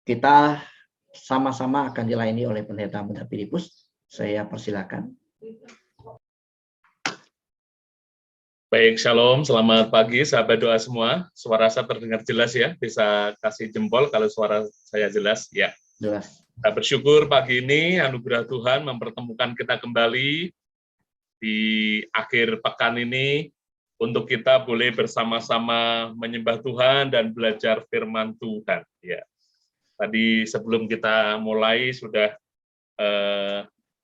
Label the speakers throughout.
Speaker 1: Kita sama-sama akan dilayani oleh Pendeta Muda Filipus. Saya persilakan.
Speaker 2: Baik, shalom, selamat pagi sahabat doa semua. Suara saya terdengar jelas ya, bisa kasih jempol kalau suara saya jelas ya.
Speaker 1: Jelas.
Speaker 2: Saya bersyukur pagi ini anugerah Tuhan mempertemukan kita kembali di akhir pekan ini untuk kita boleh bersama-sama menyembah Tuhan dan belajar firman Tuhan ya. Tadi sebelum kita mulai sudah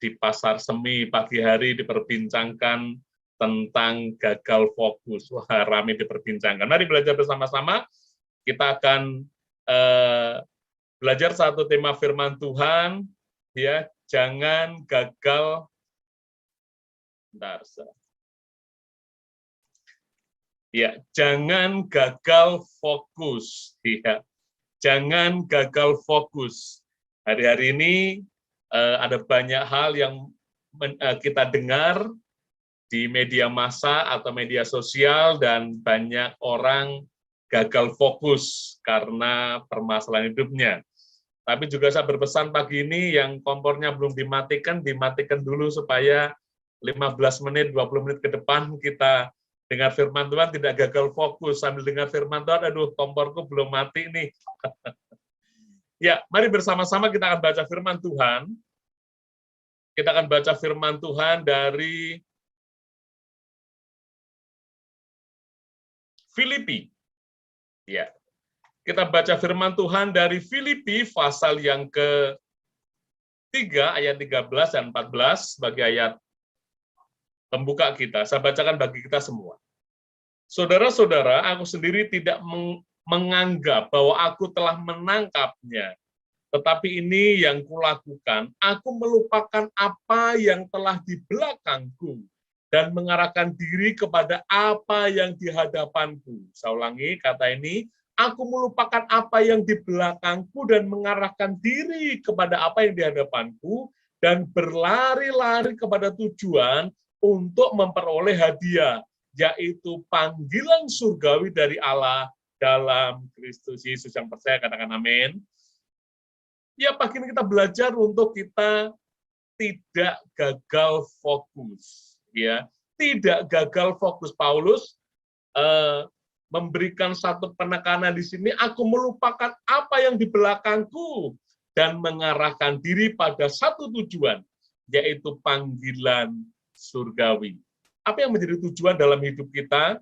Speaker 2: di pasar semi pagi hari diperbincangkan tentang gagal fokus. Wah, ramai diperbincangkan. Mari belajar bersama-sama. Kita akan belajar satu tema firman Tuhan, ya, jangan gagal. Ya, jangan gagal fokus. Ya, jangan gagal fokus. Hari-hari ini ada banyak hal yang kita dengar di media massa atau media sosial dan banyak orang gagal fokus karena permasalahan hidupnya. Tapi juga saya berpesan pagi ini yang kompornya belum dimatikan dulu supaya 15 menit, 20 menit ke depan kita dengar firman Tuhan tidak gagal fokus. Sambil dengar firman Tuhan, aduh komporku belum mati nih. Ya, mari bersama-sama kita akan baca firman Tuhan. Kita akan baca firman Tuhan dari Filipi. Ya. Kita baca firman Tuhan dari Filipi pasal yang ke-3 ayat 13 dan 14 sebagai ayat pembuka kita. Saya bacakan bagi kita semua. Saudara-saudara, aku sendiri tidak menganggap bahwa aku telah menangkapnya. Tetapi ini yang kulakukan, aku melupakan apa yang telah di belakangku dan mengarahkan diri kepada apa yang di hadapanku. Saya ulangi kata ini, aku melupakan apa yang di belakangku dan mengarahkan diri kepada apa yang di hadapanku dan berlari-lari kepada tujuan untuk memperoleh hadiah, yaitu panggilan surgawi dari Allah dalam Kristus Yesus. Yang percaya katakan amin. Ya, pagi ini kita belajar untuk kita tidak gagal fokus. Ya, tidak gagal fokus. Paulus memberikan satu penekanan di sini, aku melupakan apa yang di belakangku dan mengarahkan diri pada satu tujuan, yaitu panggilan surgawi. Apa yang menjadi tujuan dalam hidup kita,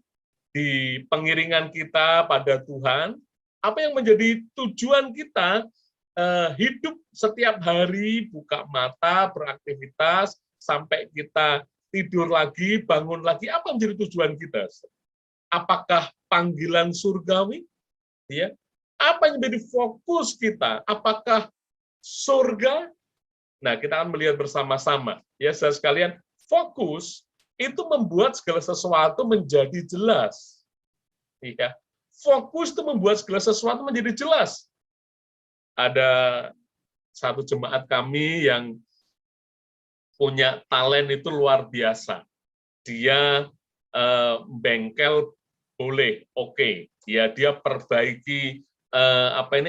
Speaker 2: di pengiringan kita pada Tuhan, apa yang menjadi tujuan kita hidup setiap hari, buka mata, beraktivitas, sampai kita tidur lagi, bangun lagi, apa yang menjadi tujuan kita? Apakah panggilan surgawi? Ya. Apa yang menjadi fokus kita? Apakah surga? Nah, kita akan melihat bersama-sama. Ya, saudara sekalian, fokus itu membuat segala sesuatu menjadi jelas. Ya. Fokus itu membuat segala sesuatu menjadi jelas. Ada satu jemaat kami yang punya talent itu luar biasa. Dia bengkel boleh, oke. Ya, dia perbaiki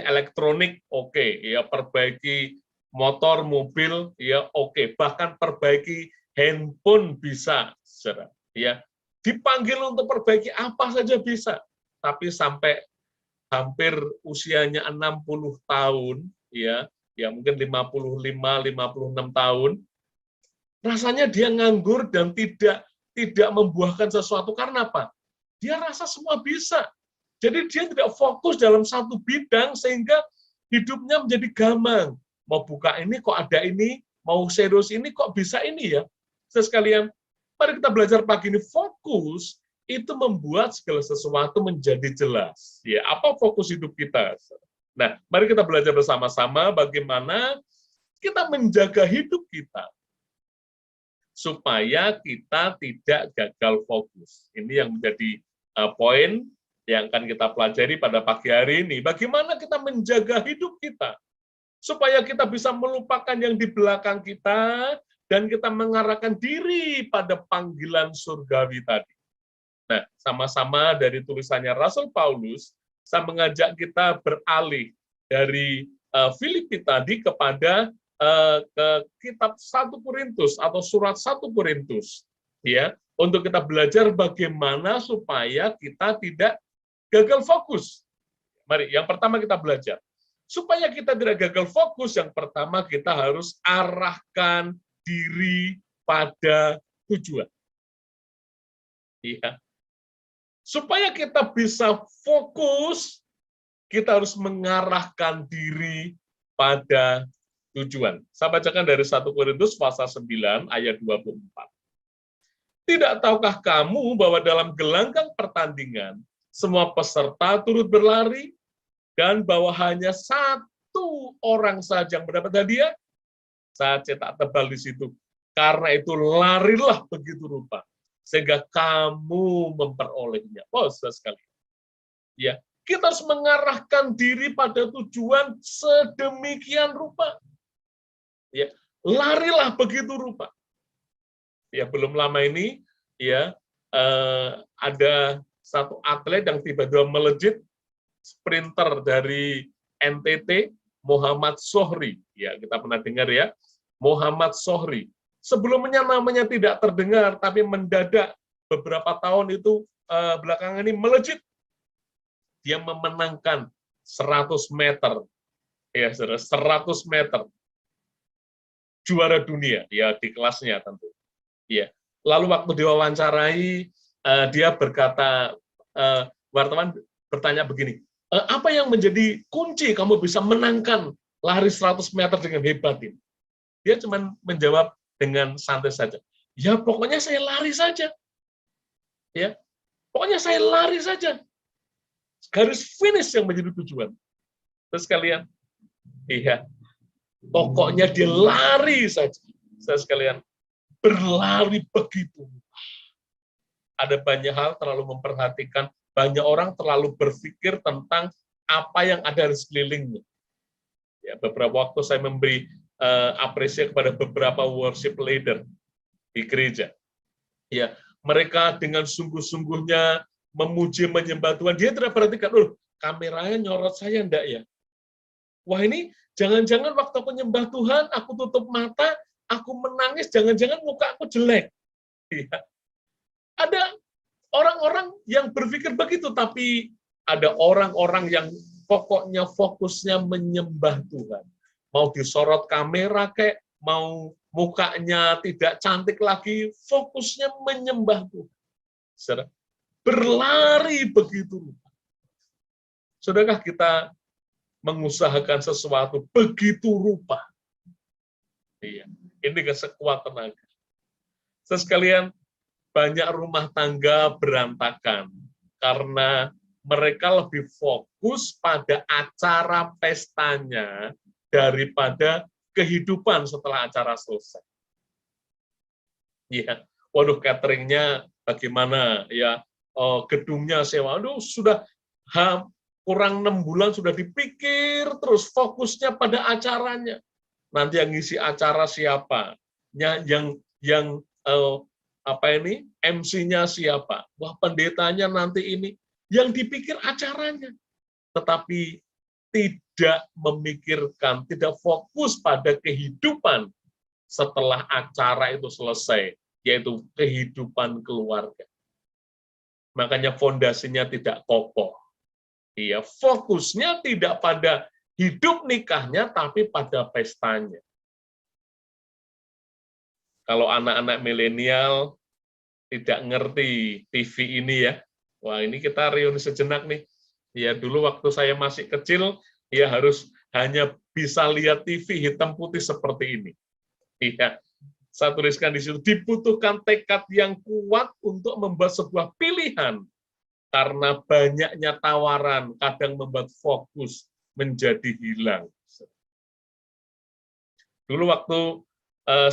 Speaker 2: elektronik, oke. Ya, perbaiki motor, mobil, ya oke. Bahkan perbaiki handphone bisa, saudara. Ya, dipanggil untuk perbaiki apa saja bisa. Tapi sampai hampir usianya 60 tahun, ya mungkin 55, 56 tahun, rasanya dia nganggur dan tidak membuahkan sesuatu. Karena apa? Dia rasa semua bisa. Jadi dia tidak fokus dalam satu bidang sehingga hidupnya menjadi gamang. Mau buka ini kok ada ini, mau serius ini kok bisa ini ya. Sekalian, mari kita belajar pagi ini fokus itu membuat segala sesuatu menjadi jelas. Ya, apa fokus hidup kita? Nah, mari kita belajar bersama-sama bagaimana kita menjaga hidup kita supaya kita tidak gagal fokus. Ini yang menjadi poin yang akan kita pelajari pada pagi hari ini. Bagaimana kita menjaga hidup kita supaya kita bisa melupakan yang di belakang kita dan kita mengarahkan diri pada panggilan surgawi tadi. Nah, sama-sama dari tulisannya Rasul Paulus, saya mengajak kita beralih dari Filipi tadi kepada ke kitab 1 Korintus atau surat 1 Korintus, ya, untuk kita belajar bagaimana supaya kita tidak gagal fokus. Mari, yang pertama kita belajar. Supaya kita tidak gagal fokus, yang pertama kita harus arahkan diri pada tujuan. Ya. Supaya kita bisa fokus, kita harus mengarahkan diri pada tujuan. Saya bacakan dari 1 Korintus pasal 9 ayat 24. Tidak tahukah kamu bahwa dalam gelanggang pertandingan semua peserta turut berlari dan bahwa hanya satu orang saja yang mendapat hadiah? Saya cetak tebal di situ. Karena itu larilah begitu rupa sehingga kamu memperolehnya. Oh, sekali. Ya, kita harus mengarahkan diri pada tujuan sedemikian rupa. Ya, larilah begitu rupa. Ya, belum lama ini ya ada satu atlet yang tiba-tiba melejit, sprinter dari NTT, Muhammad Zohri. Ya, kita pernah dengar ya, Muhammad Zohri. Sebelumnya namanya tidak terdengar, tapi mendadak beberapa tahun itu belakangan ini melejit. Dia memenangkan 100 meter. Ya, 100 meter. Juara dunia ya di kelasnya tentu. Ya. Lalu waktu diwawancarai dia berkata, wartawan bertanya begini, apa yang menjadi kunci kamu bisa menangkan lari 100 meter dengan hebat ini? Dia cuma menjawab dengan santai saja. Ya pokoknya saya lari saja. Ya. Pokoknya saya lari saja. Garis finish yang menjadi tujuan. Terus kalian, iya. Pokoknya dia lari saja. Saya sekalian, berlari begitu. Ada banyak hal terlalu memperhatikan, banyak orang terlalu berpikir tentang apa yang ada di sekelilingnya. Ya, beberapa waktu saya memberi apresiasi kepada beberapa worship leader di gereja. Ya, mereka dengan sungguh-sungguhnya memuji menyembah Tuhan. Dia tidak perhatikan, kameranya nyorot saya enggak ya? Wah ini jangan-jangan waktu aku nyembah Tuhan, aku tutup mata, aku menangis, jangan-jangan muka aku jelek. Ya. Ada orang-orang yang berpikir begitu, tapi ada orang-orang yang pokoknya fokusnya menyembah Tuhan. Mau disorot kamera kayak, mau mukanya tidak cantik lagi, fokusnya menyembah Tuhan. Saudara, berlari begitu. Sudahkah kita mengusahakan sesuatu begitu rupa? Iya, ini sekuat tenaga. Sekalian, banyak rumah tangga berantakan karena mereka lebih fokus pada acara pestanya daripada kehidupan setelah acara selesai. Iya, waduh cateringnya bagaimana ya, gedungnya sewa, sudah kurang 6 bulan sudah dipikir terus fokusnya pada acaranya. Nanti yang ngisi acara siapa? Yang MC-nya siapa? Wah, pendetanya nanti ini. Yang dipikir acaranya. Tetapi tidak memikirkan, tidak fokus pada kehidupan setelah acara itu selesai, yaitu kehidupan keluarga. Makanya fondasinya tidak kokoh. Iya, fokusnya tidak pada hidup nikahnya, tapi pada pestanya. Kalau anak-anak milenial tidak ngerti TV ini ya, wah ini kita reuni sejenak nih. Ya dulu waktu saya masih kecil, ya harus hanya bisa lihat TV hitam putih seperti ini. Iya, saya tuliskan di situ, dibutuhkan tekad yang kuat untuk membuat sebuah pilihan. Karena banyaknya tawaran kadang membuat fokus menjadi hilang. Dulu waktu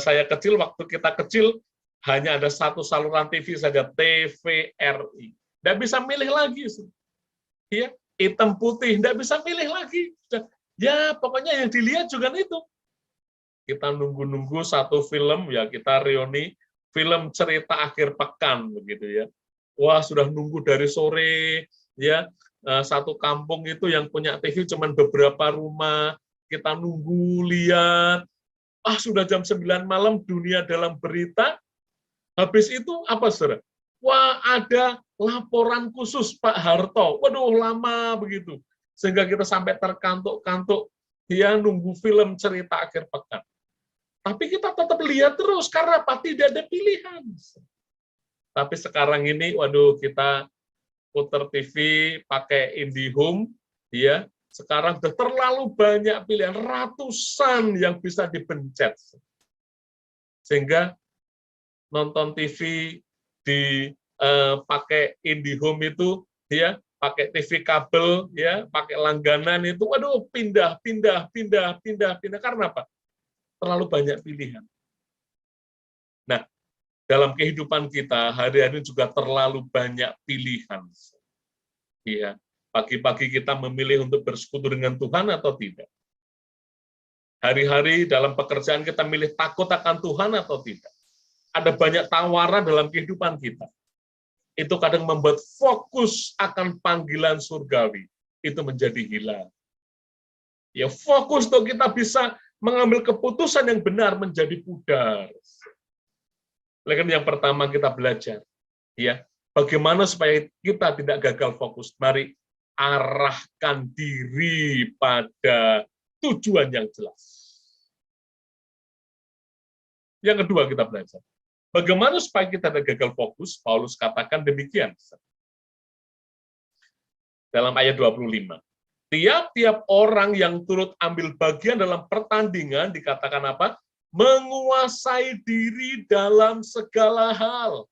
Speaker 2: saya kecil, waktu kita kecil, hanya ada satu saluran TV saja, TVRI. Tidak bisa milih lagi. Ya, hitam putih, tidak bisa milih lagi. Ya, pokoknya yang dilihat juga itu. Kita nunggu-nunggu satu film, ya kita reuni, film cerita akhir pekan, begitu ya. Wah, sudah nunggu dari sore, ya. Satu kampung itu yang punya TV cuma beberapa rumah, kita nunggu lihat, sudah jam 9 malam, dunia dalam berita, habis itu apa, saudara? Wah, ada laporan khusus Pak Harto. Waduh, lama begitu. Sehingga kita sampai terkantuk-kantuk, dia nunggu film cerita akhir pekan. Tapi kita tetap lihat terus, karena apa? Tidak ada pilihan. Tapi sekarang ini, waduh, kita puter TV, pakai IndiHome, ya, sekarang sudah terlalu banyak pilihan, ratusan yang bisa dipencet. Sehingga nonton TV pakai IndiHome itu, ya, pakai TV kabel, ya, pakai langganan itu, waduh, pindah. Karena apa? Terlalu banyak pilihan. Nah, dalam kehidupan kita hari-hari juga terlalu banyak pilihan. Ya, pagi-pagi kita memilih untuk bersekutu dengan Tuhan atau tidak. Hari-hari dalam pekerjaan kita milih takut akan Tuhan atau tidak. Ada banyak tawaran dalam kehidupan kita. Itu kadang membuat fokus akan panggilan surgawi itu menjadi hilang. Ya, fokus untuk kita bisa mengambil keputusan yang benar menjadi pudar. Oleh karena yang pertama kita belajar, ya, bagaimana supaya kita tidak gagal fokus. Mari arahkan diri pada tujuan yang jelas. Yang kedua kita belajar, bagaimana supaya kita tidak gagal fokus. Paulus katakan demikian. Dalam ayat 25. Tiap-tiap orang yang turut ambil bagian dalam pertandingan dikatakan apa? Menguasai diri dalam segala hal.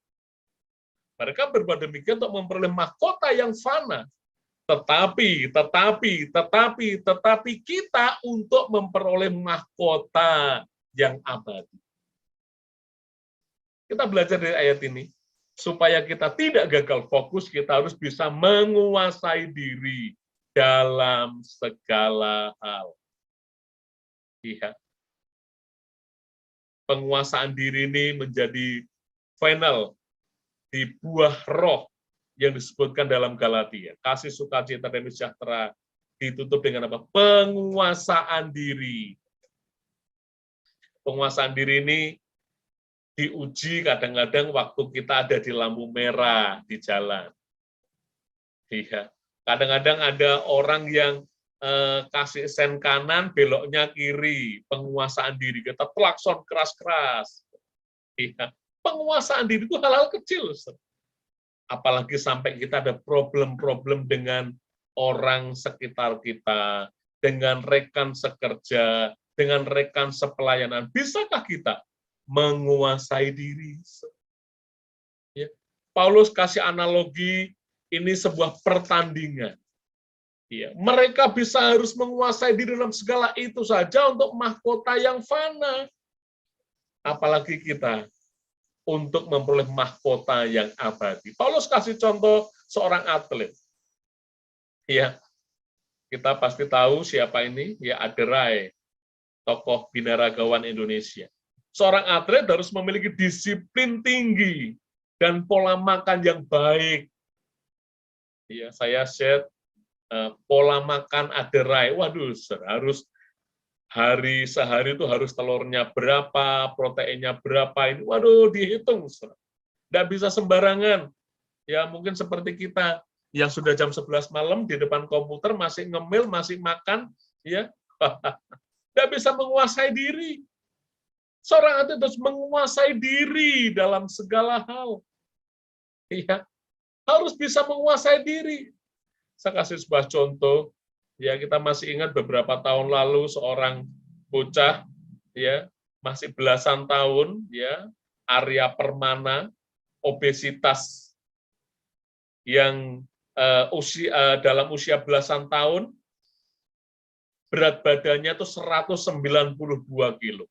Speaker 2: Mereka berbuat demikian untuk memperoleh mahkota yang fana. Tetapi kita untuk memperoleh mahkota yang abadi. Kita belajar dari ayat ini, supaya kita tidak gagal fokus, kita harus bisa menguasai diri dalam segala hal. Iya. Penguasaan diri ini menjadi final di buah roh yang disebutkan dalam Galatia. Kasih, sukacita, dan sejahtera ditutup dengan apa? Penguasaan diri. Penguasaan diri ini diuji kadang-kadang waktu kita ada di lampu merah di jalan. Iya. Kadang-kadang ada orang yang kasih sen kanan, beloknya kiri, penguasaan diri, kita klakson keras-keras. Ya. Penguasaan diri itu hal-hal kecil. Apalagi sampai kita ada problem-problem dengan orang sekitar kita, dengan rekan sekerja, dengan rekan sepelayanan. Bisakah kita menguasai diri? Ya. Paulus kasih analogi, ini sebuah pertandingan. Ya, mereka harus menguasai diri dalam segala itu saja untuk mahkota yang fana. Apalagi kita untuk memperoleh mahkota yang abadi. Paulus kasih contoh seorang atlet. Ya, kita pasti tahu siapa ini, ya, Aderai, tokoh binaragawan Indonesia. Seorang atlet harus memiliki disiplin tinggi dan pola makan yang baik. Ya, saya share pola makan Aderai, waduh, harus sehari itu harus telurnya berapa, proteinnya berapa, ini, waduh, dihitung. Nggak bisa sembarangan. Ya, mungkin seperti kita yang sudah jam 11 malam di depan komputer masih ngemil, masih makan, ya, nggak bisa menguasai diri. Seorang atlet harus menguasai diri dalam segala hal. Ya, harus bisa menguasai diri. Saya kasih sebuah contoh, ya, kita masih ingat beberapa tahun lalu seorang bocah, ya, masih belasan tahun, ya, Arya Permana, obesitas yang dalam usia belasan tahun, berat badannya itu 192 kilo.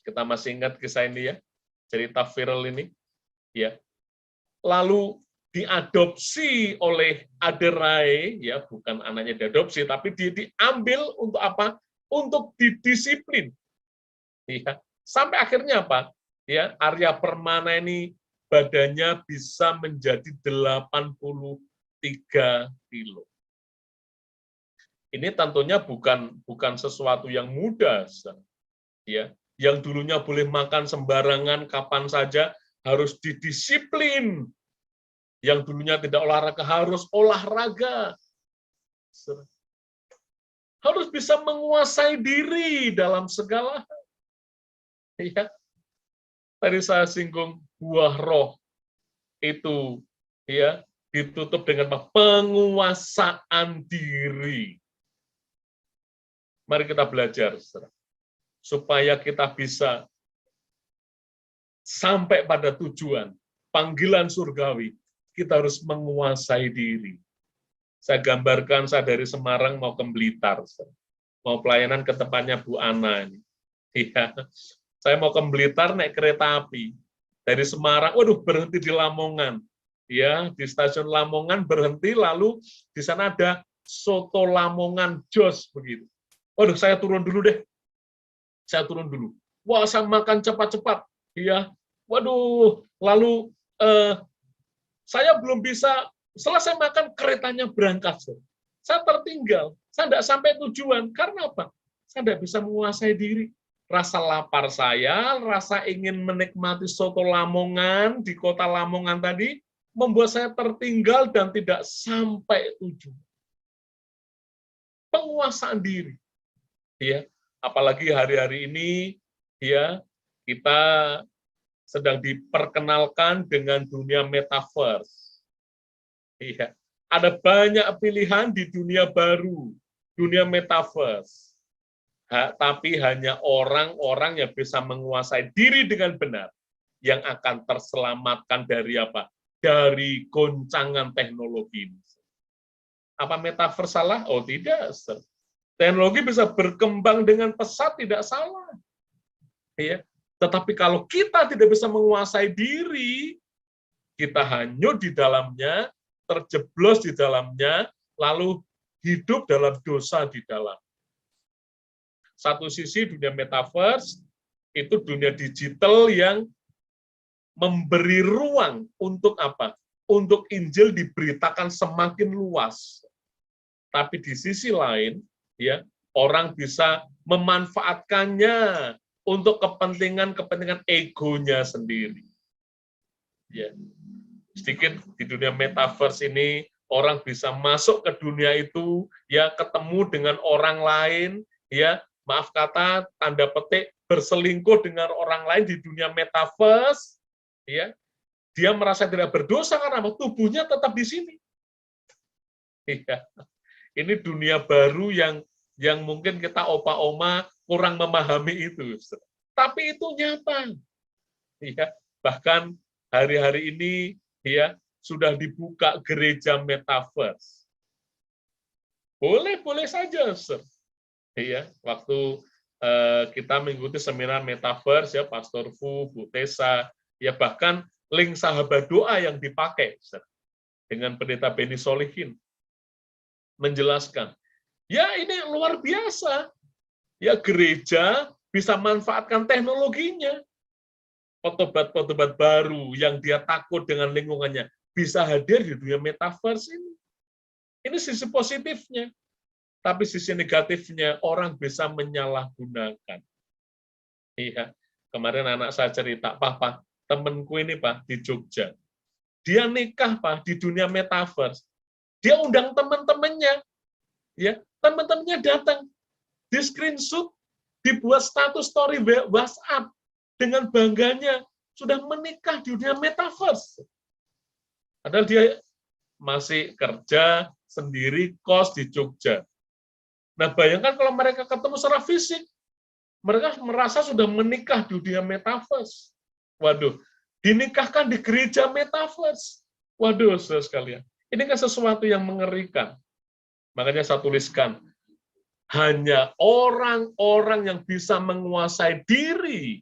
Speaker 2: Kita masih ingat kisah ini, ya, cerita viral ini, ya. Lalu diadopsi oleh Aderai, ya, bukan anaknya diadopsi, tapi dia diambil untuk apa? Untuk didisiplin. Ya. Sampai akhirnya apa? Ya, Arya Permana ini badannya bisa menjadi 83 kilo. Ini tentunya bukan sesuatu yang mudah, ya. Yang dulunya boleh makan sembarangan kapan saja harus didisiplin. Yang dulunya tidak olahraga harus olahraga. Harus bisa menguasai diri dalam segala hal. Ya. Tadi saya singgung buah roh itu ya ditutup dengan penguasaan diri. Mari kita belajar, supaya kita bisa sampai pada tujuan, panggilan surgawi, kita harus menguasai diri. Saya gambarkan, saya dari Semarang mau ke Blitar, mau pelayanan ke tempatnya Bu Ana. Ya. Saya mau ke Blitar naik kereta api. Dari Semarang, waduh berhenti di Lamongan. Ya, di stasiun Lamongan berhenti, lalu di sana ada soto Lamongan jos begitu. Waduh, saya turun dulu deh. Saya turun dulu. Wah, saya makan cepat-cepat. Ya, waduh. Lalu saya belum bisa selesai makan, keretanya berangkat. Saya tertinggal. Saya tidak sampai tujuan. Karena apa? Saya tidak bisa menguasai diri. Rasa lapar saya, rasa ingin menikmati soto Lamongan di kota Lamongan tadi, membuat saya tertinggal dan tidak sampai tujuan. Penguasaan diri. Ya, apalagi hari-hari ini ya kita sedang diperkenalkan dengan dunia metaverse. Ya, ada banyak pilihan di dunia baru, dunia metaverse. Tapi hanya orang-orang yang bisa menguasai diri dengan benar yang akan terselamatkan dari apa? Dari goncangan teknologi ini. Apa metaverse salah? Oh tidak, teknologi bisa berkembang dengan pesat, tidak salah. Ya. Tetapi kalau kita tidak bisa menguasai diri, kita hanyut di dalamnya, terjeblos di dalamnya, lalu hidup dalam dosa di dalam. Satu sisi dunia metaverse, itu dunia digital yang memberi ruang untuk apa? Untuk Injil diberitakan semakin luas. Tapi di sisi lain, ya orang bisa memanfaatkannya untuk kepentingan egonya sendiri. Ya. Sedikit di dunia metaverse ini orang bisa masuk ke dunia itu, ya ketemu dengan orang lain, ya maaf kata tanda petik berselingkuh dengan orang lain di dunia metaverse, ya dia merasa tidak berdosa karena tubuhnya tetap di sini. Ya. Ini dunia baru yang mungkin kita opa-oma kurang memahami itu. Tapi itu nyata. Ya, bahkan hari-hari ini ya sudah dibuka gereja metaverse. Boleh saja, Sir. Ya, waktu kita mengikuti seminar metaverse ya Pastor Fu, Bu Tessa, ya bahkan link sahabat doa yang dipakai, Sir, dengan pendeta Beni Solihin menjelaskan, ya ini luar biasa, ya gereja bisa manfaatkan teknologinya, petobat-petobat baru yang dia takut dengan lingkungannya bisa hadir di dunia metaverse ini. Ini sisi positifnya, tapi sisi negatifnya orang bisa menyalahgunakan. Iya, kemarin anak saya cerita, Papa, temanku ini Pak di Jogja, dia nikah Pak di dunia metaverse. Dia undang teman-temannya, ya teman-temannya datang, di screenshot, dibuat status story WhatsApp dengan bangganya sudah menikah di dunia metaverse. Padahal dia masih kerja sendiri kos di Jogja. Nah bayangkan kalau mereka ketemu secara fisik, mereka merasa sudah menikah di dunia metaverse. Waduh, dinikahkan di gereja metaverse. Waduh, saudara sekalian. Ini kan sesuatu yang mengerikan. Makanya saya tuliskan, hanya orang-orang yang bisa menguasai diri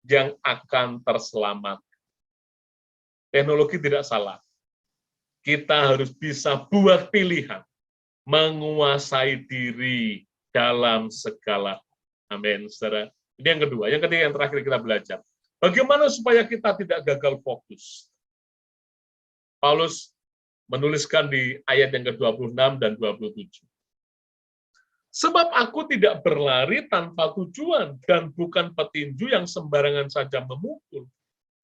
Speaker 2: yang akan terselamat. Teknologi tidak salah. Kita harus bisa buat pilihan, menguasai diri dalam segala. Amin, saudara. Ini yang kedua. Yang ketiga, yang terakhir kita belajar. Bagaimana supaya kita tidak gagal fokus? Paulus menuliskan di ayat yang ke-26 dan 27. Sebab aku tidak berlari tanpa tujuan dan bukan petinju yang sembarangan saja memukul.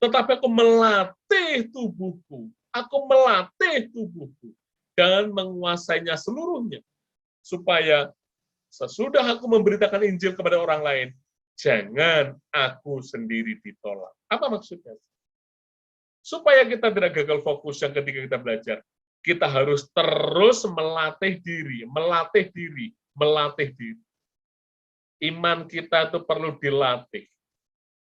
Speaker 2: Tetapi aku melatih tubuhku. Aku melatih tubuhku dan menguasainya seluruhnya. Supaya sesudah aku memberitakan Injil kepada orang lain, jangan aku sendiri ditolak. Apa maksudnya? Supaya kita tidak gagal fokus yang ketika kita belajar, kita harus terus melatih diri, melatih diri, melatih diri. Iman kita itu perlu dilatih.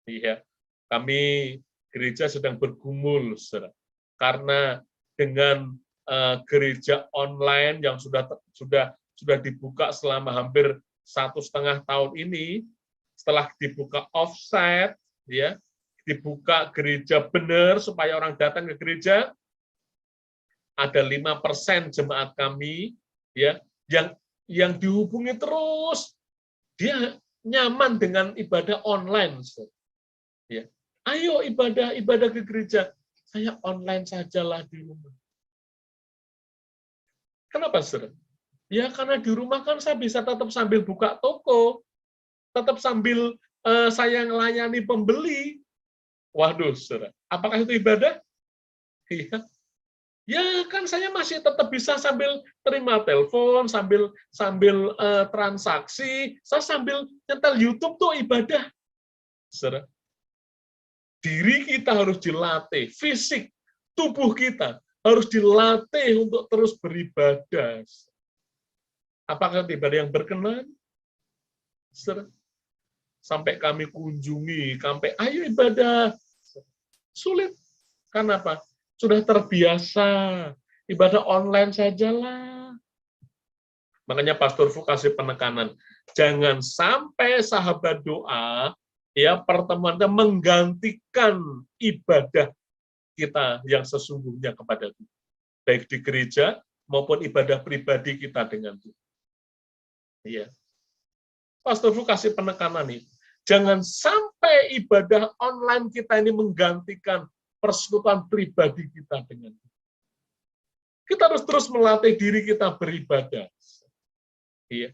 Speaker 2: Iya, kami gereja sedang bergumul, saudara. Karena dengan gereja online yang sudah dibuka selama hampir 1,5 tahun ini, setelah dibuka offsite, ya, dibuka gereja benar supaya orang datang ke gereja, ada 5% jemaat kami, ya, yang dihubungi terus, dia nyaman dengan ibadah online, ya. Ayo ibadah ke gereja, saya online sajalah di rumah. Kenapa, saudara? Ya karena di rumah kan saya bisa tetap sambil buka toko, tetap sambil saya melayani pembeli. Waduh, saudara, apakah itu ibadah? Iya. Ya kan saya masih tetap bisa sambil terima telepon, sambil transaksi, saya sambil nyetel YouTube tuh ibadah. Saudara, diri kita harus dilatih, fisik, tubuh kita harus dilatih untuk terus beribadah. Apakah ibadah yang berkenan? Sampai kami kunjungi, sampai ayo ibadah. Sulit. Kenapa? Sudah terbiasa. Ibadah online sajalah. Makanya Pastor Fu kasih penekanan. Jangan sampai sahabat doa, ya pertemuannya menggantikan ibadah kita yang sesungguhnya kepada Tuhan. Baik di gereja maupun ibadah pribadi kita dengan Tuhan. Iya. Pastor Fu kasih penekanan nih. Jangan sampai ibadah online kita ini menggantikan persekutuan pribadi kita dengan Tuhan. Kita harus terus melatih diri kita beribadah. Iya.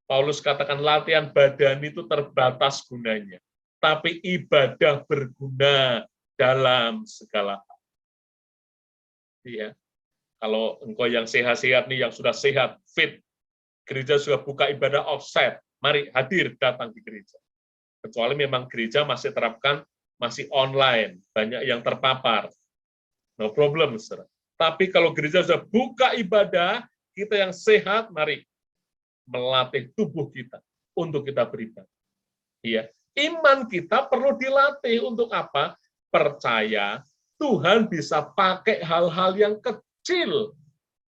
Speaker 2: Paulus katakan latihan badan itu terbatas gunanya, tapi ibadah berguna dalam segala hal. Iya. Kalau engkau yang sehat-sehat nih, yang sudah sehat, fit, gereja sudah buka ibadah offsite, mari hadir datang di gereja. Kecuali memang gereja masih terapkan, masih online, banyak yang terpapar. No problem, saudara. Tapi kalau gereja sudah buka ibadah, kita yang sehat, mari melatih tubuh kita untuk kita beribadah. Iya, iman kita perlu dilatih untuk apa? Percaya Tuhan bisa pakai hal-hal yang kecil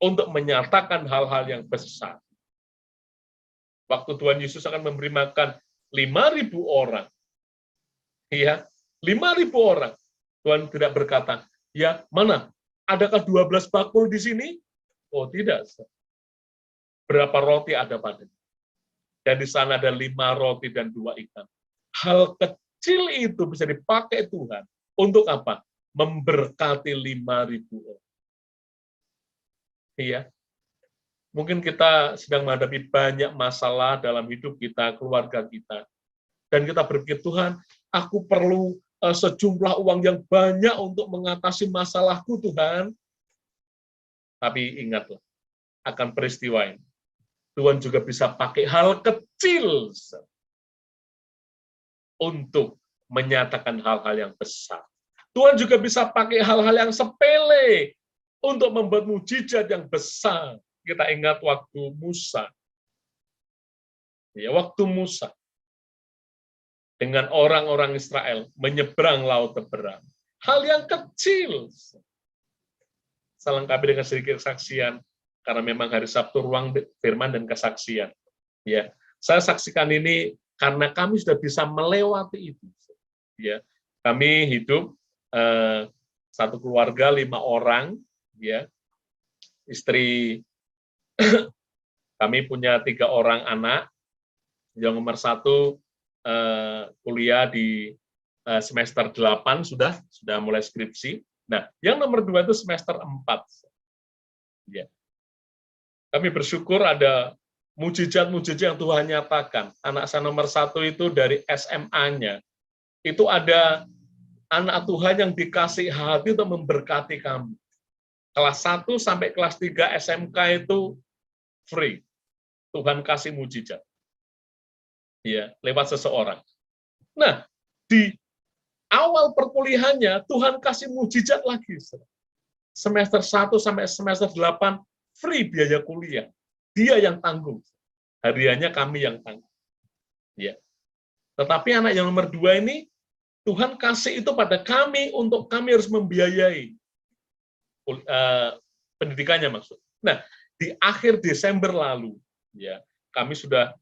Speaker 2: untuk menyatakan hal-hal yang besar. Waktu Tuhan Yesus akan memberi makan 5.000 orang. Iya, 5.000 orang. Tuhan tidak berkata, ya mana? Adakah 12 bakul di sini? Oh tidak. Berapa roti ada padanya? Dan di sana ada 5 roti dan 2 ikan. Hal kecil itu bisa dipakai Tuhan. Untuk apa? Memberkati 5.000 orang. Iya. Mungkin kita sedang menghadapi banyak masalah dalam hidup kita, keluarga kita. Dan kita berpikir, Tuhan, aku perlu sejumlah uang yang banyak untuk mengatasi masalahku, Tuhan. Tapi ingatlah, akan peristiwa ini. Tuhan juga bisa pakai hal kecil untuk menyatakan hal-hal yang besar. Tuhan juga bisa pakai hal-hal yang sepele untuk membuat mujizat yang besar. Kita ingat waktu Musa. Ya, waktu Musa dengan orang-orang Israel menyeberang laut Teberang. Hal yang kecil. Selengkapi dengan sedikit kesaksian, karena memang hari Sabtu ruang firman dan kesaksian. Ya, saya saksikan ini karena kami sudah bisa melewati itu. Ya, kami hidup satu keluarga 5 orang. Ya, istri kami punya 3 orang anak. Yang nomor 1 kuliah di semester 8 sudah mulai skripsi. Nah, yang nomor 2 itu semester 4. Ya. Kami bersyukur ada mujizat-mujizat yang Tuhan nyatakan. Anak saya nomor 1 itu dari SMA-nya. Itu ada anak Tuhan yang dikasih hati untuk memberkati kami. Kelas 1 sampai kelas 3 SMK itu free. Tuhan kasih mujizat. Ya, lewat seseorang. Nah, di awal perkuliahannya Tuhan kasih mujizat lagi. Semester 1 sampai semester 8 free biaya kuliah. Dia yang tanggung. Hariannya kami yang tanggung. Ya. Tetapi anak yang nomor 2 ini Tuhan kasih itu pada kami untuk kami harus membiayai pendidikannya maksud. Nah, di akhir Desember lalu, ya kami sudah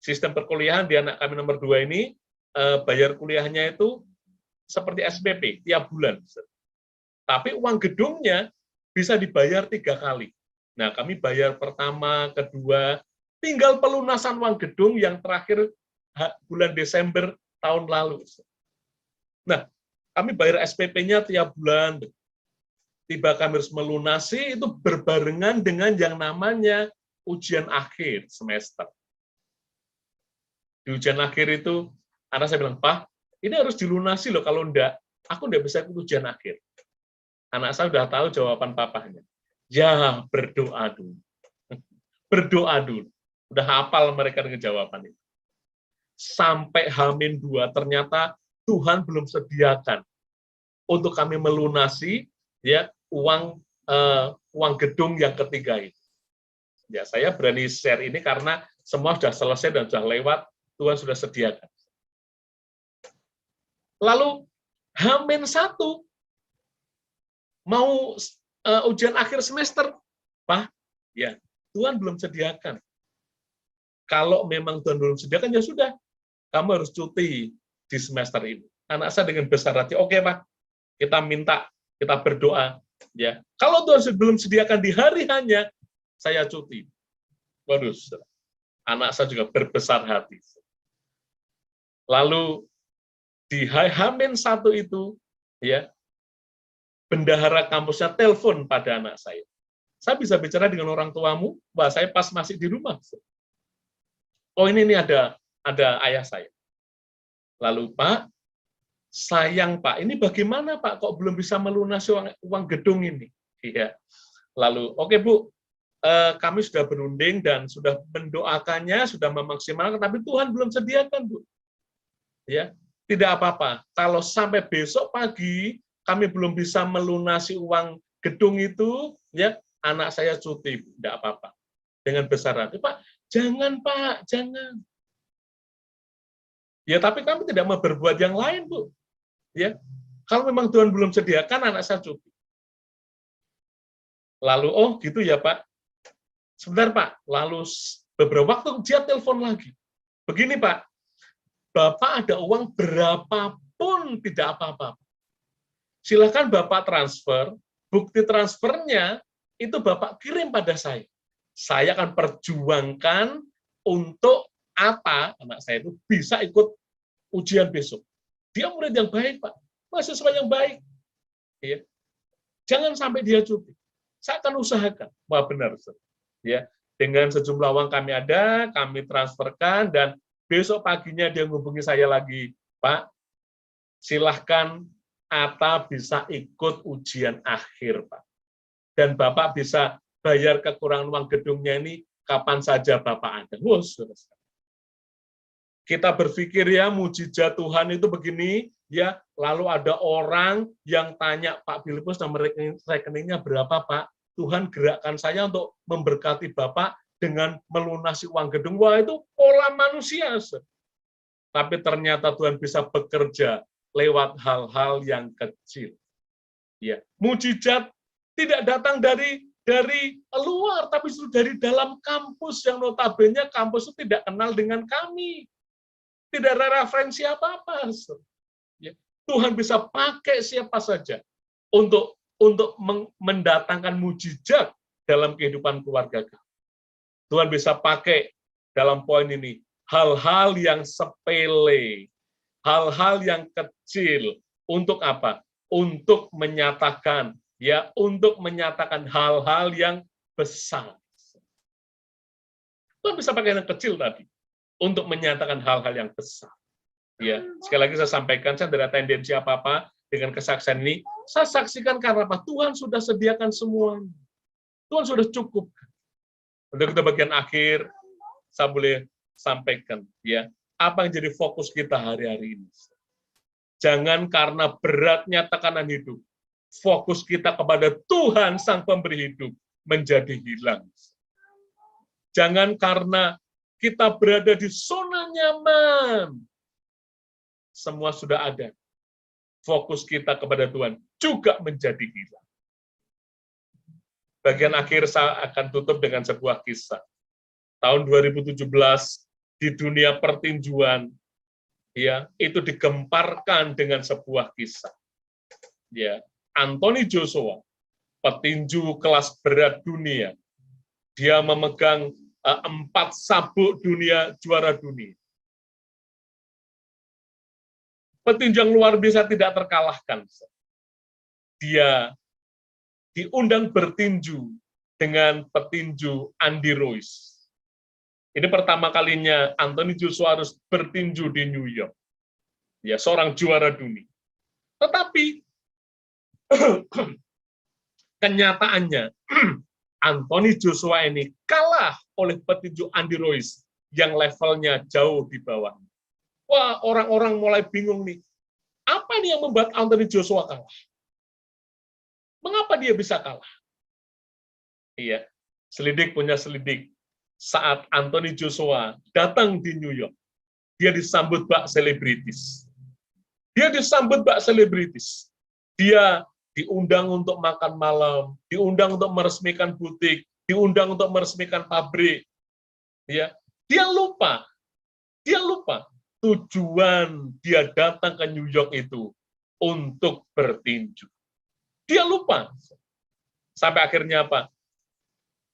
Speaker 2: sistem perkuliahan di anak kami nomor 2 ini bayar kuliahnya itu seperti SPP tiap bulan. Tapi uang gedungnya bisa dibayar 3 kali. Nah, kami bayar pertama, kedua, tinggal pelunasan uang gedung yang terakhir bulan Desember tahun lalu. Nah, kami bayar SPP-nya tiap bulan. Tiba kami harus melunasi, itu berbarengan dengan yang namanya ujian akhir semester. Di ujian akhir itu, anak saya bilang, Pak, ini harus dilunasi loh, kalau enggak, aku enggak bisa ikut ujian akhir. Anak saya sudah tahu jawaban papahnya. Ya, berdoa dulu. Berdoa dulu. Udah hafal mereka dengan jawaban itu. Sampai H-2 ternyata Tuhan belum sediakan untuk kami melunasi ya uang gedung yang ketiga itu. Ya, saya berani share ini karena semua sudah selesai dan sudah lewat, Tuhan sudah sediakan. Lalu H-1 mau ujian akhir semester, Pak, ya Tuhan belum sediakan. Kalau memang Tuhan belum sediakan, ya sudah, kamu harus cuti di semester ini. Anak saya dengan besar hati, oke Pak, kita minta, kita berdoa. Ya, kalau Tuhan belum sediakan di hari hanya, saya cuti. Waduh, anak saya juga berbesar hati. Lalu di H-1 itu, ya, bendahara kampusnya telepon pada anak saya. Saya bisa bicara dengan orang tuamu? Wah, saya pas masih di rumah. Oh, ini ada ayah saya. Lalu, Pak, sayang Pak, ini bagaimana Pak, kok belum bisa melunasi uang gedung ini? Iya. Lalu, oke Bu, kami sudah berunding dan sudah mendoakannya, sudah memaksimalkan, tapi Tuhan belum sediakan Bu. Ya, tidak apa-apa. Kalau sampai besok pagi kami belum bisa melunasi uang gedung itu, ya anak saya cuti, tidak apa-apa. Dengan besar hati, Pak, jangan Pak, jangan. Ya, tapi kami tidak mau berbuat yang lain, Bu. Ya, kalau memang Tuhan belum sediakan, anak saya cuti. Lalu, oh gitu ya Pak. Sebentar Pak, lalu beberapa waktu dia telepon lagi. Begini Pak, Bapak ada uang berapapun tidak apa-apa. Silakan Bapak transfer, bukti transfernya itu Bapak kirim pada saya. Saya akan perjuangkan untuk apa anak saya itu bisa ikut ujian besok. Dia murid yang baik, Pak. Mahasiswa yang baik. Ya. Jangan sampai dia cuti. Saya akan usahakan. Wah, benar. Ya. Dengan sejumlah uang kami transferkan, dan besok paginya dia menghubungi saya lagi. Pak, silahkan Ata bisa ikut ujian akhir, Pak. Dan Bapak bisa bayar kekurangan uang gedungnya ini kapan saja Bapak ada. Wow, kita berpikir ya mujizat Tuhan itu begini, ya lalu ada orang yang tanya, Pak Filipus, nomor rekeningnya berapa Pak? Tuhan gerakkan saya untuk memberkati Bapak dengan melunasi uang gedung. Wah, itu pola manusia. Tapi ternyata Tuhan bisa bekerja lewat hal-hal yang kecil. Ya, mujizat tidak datang dari luar, tapi dari dalam kampus yang notabene kampus itu tidak kenal dengan kami. Tidak ada referensi apa-apa. Ya, Tuhan bisa pakai siapa saja untuk mendatangkan mujizat dalam kehidupan keluarga kami. Tuhan bisa pakai dalam poin ini hal-hal yang sepele, hal-hal yang kecil, untuk apa? Untuk menyatakan hal-hal yang besar. Tuhan bisa pakai yang kecil tadi untuk menyatakan hal-hal yang besar. Ya, sekali lagi saya sampaikan, saya tidak ada tendensi apa-apa dengan kesaksian ini. Saya saksikan karena apa? Tuhan sudah sediakan semuanya. Tuhan sudah cukup. Untuk kita bagian akhir, saya boleh sampaikan, ya, apa yang jadi fokus kita hari-hari ini. Jangan karena beratnya tekanan hidup, fokus kita kepada Tuhan Sang Pemberi hidup menjadi hilang. Jangan karena kita berada di zona nyaman, semua sudah ada. Fokus kita kepada Tuhan juga menjadi hilang. Bagian akhir saya akan tutup dengan sebuah kisah. Tahun 2017 di dunia pertinjuan, ya, itu digemparkan dengan sebuah kisah. Ya, Anthony Joshua, petinju kelas berat dunia, dia memegang 4 sabuk dunia juara dunia. Petinju yang luar biasa tidak terkalahkan. Dia diundang bertinju dengan petinju Andy Royce. Ini pertama kalinya Anthony Joshua harus bertinju di New York. Ya, seorang juara dunia. Tetapi kenyataannya Anthony Joshua ini kalah oleh petinju Andy Royce yang levelnya jauh di bawah. Wah, orang-orang mulai bingung nih. Apa nih yang membuat Anthony Joshua kalah? Mengapa dia bisa kalah? Iya, selidik punya selidik. Saat Anthony Joshua datang di New York, dia disambut bak selebritis. Dia disambut bak selebritis. Dia diundang untuk makan malam, diundang untuk meresmikan butik, diundang untuk meresmikan pabrik. Ya, dia lupa tujuan dia datang ke New York itu untuk bertinju. Dia lupa. Sampai akhirnya apa?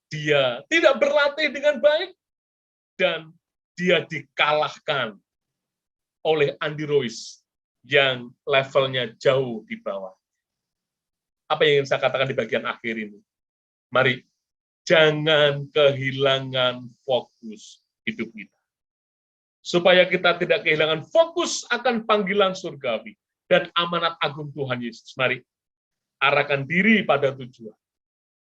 Speaker 2: Dia tidak berlatih dengan baik dan dia dikalahkan oleh Andy Royce yang levelnya jauh di bawah. Apa yang ingin saya katakan di bagian akhir ini? Mari, jangan kehilangan fokus hidup kita. Supaya kita tidak kehilangan fokus akan panggilan surgawi dan amanat agung Tuhan Yesus. Mari, arahkan diri pada tujuan,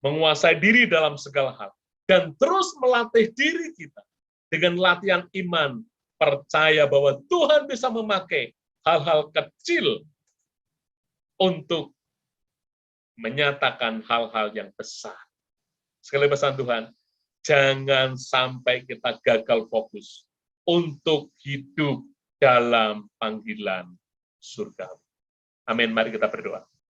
Speaker 2: menguasai diri dalam segala hal, dan terus melatih diri kita dengan latihan iman, percaya bahwa Tuhan bisa memakai hal-hal kecil untuk menyatakan hal-hal yang besar. Sekali pesan Tuhan, jangan sampai kita gagal fokus untuk hidup dalam panggilan surgawi. Amin. Mari kita berdoa.